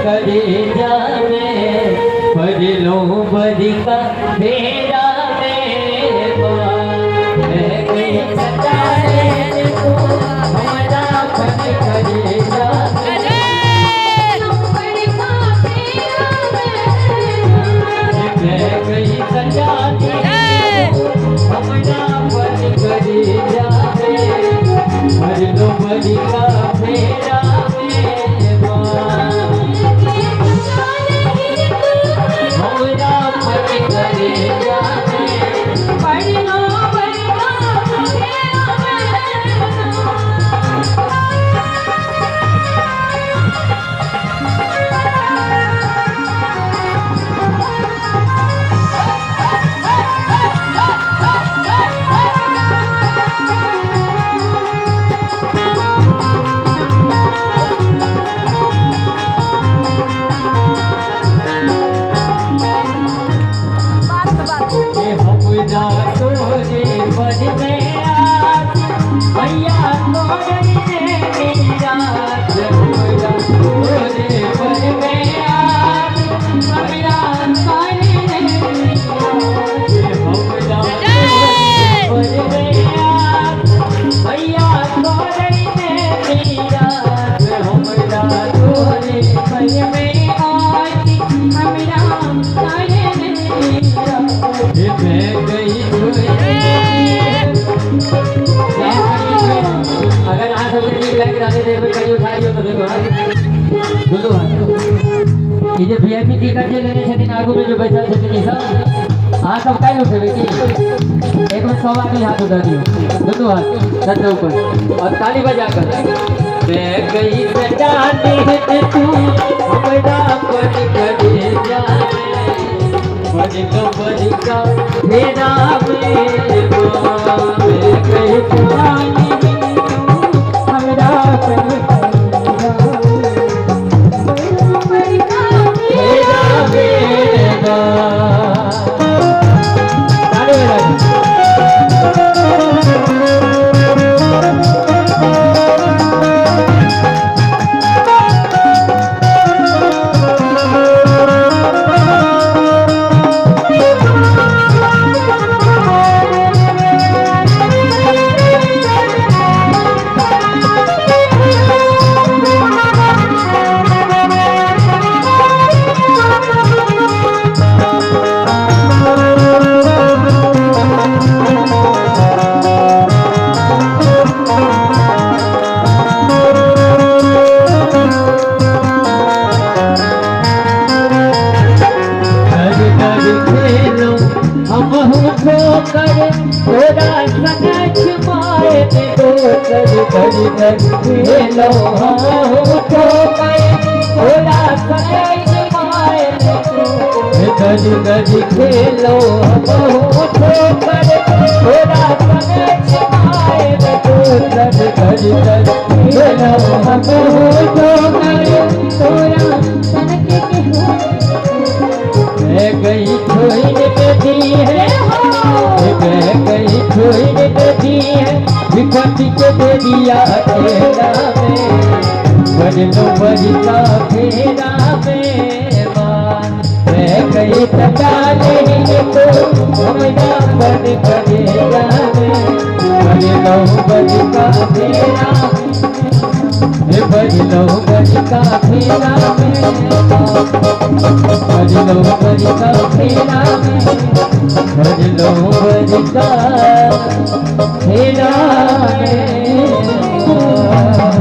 करे जावे भजलो बड़ी का फेरा में गई सतारे तू हमारा पन करे जावे गई सतारे हमारा पन करे जावे भजलो बड़ी का फेरा अगर आज ये वीआईपी टिकट जे लेने छथिन आगू में जो बैठल छथिन ई सब हां सब काई उठेबे की एक में 100 आदमी हाथ उठा दियो दोनों हाथ सर ऊपर और ताली बजाकर मैं गई सजा दे तू हमारा पन करे जा बड़ी का फेरा में मैं गई सजा दे तू हमारा पन गली गली खेलो बहुत पर थोड़ा समय छाए तो गली गली खेलो बहुत थोड़ा सन के मैं गई छोड़ के दी है मैं गई छोड़ के दी है विपत्ति के दे दिया तेरा में बजनो बजी का फेरा में मैं कहीं सजा नहीं तो हमारा बन करे जावे बजनो बजी का फेरा बजनो बजी का फेरा में बजनो बजी का फेरा में बजनो बजी का फेरा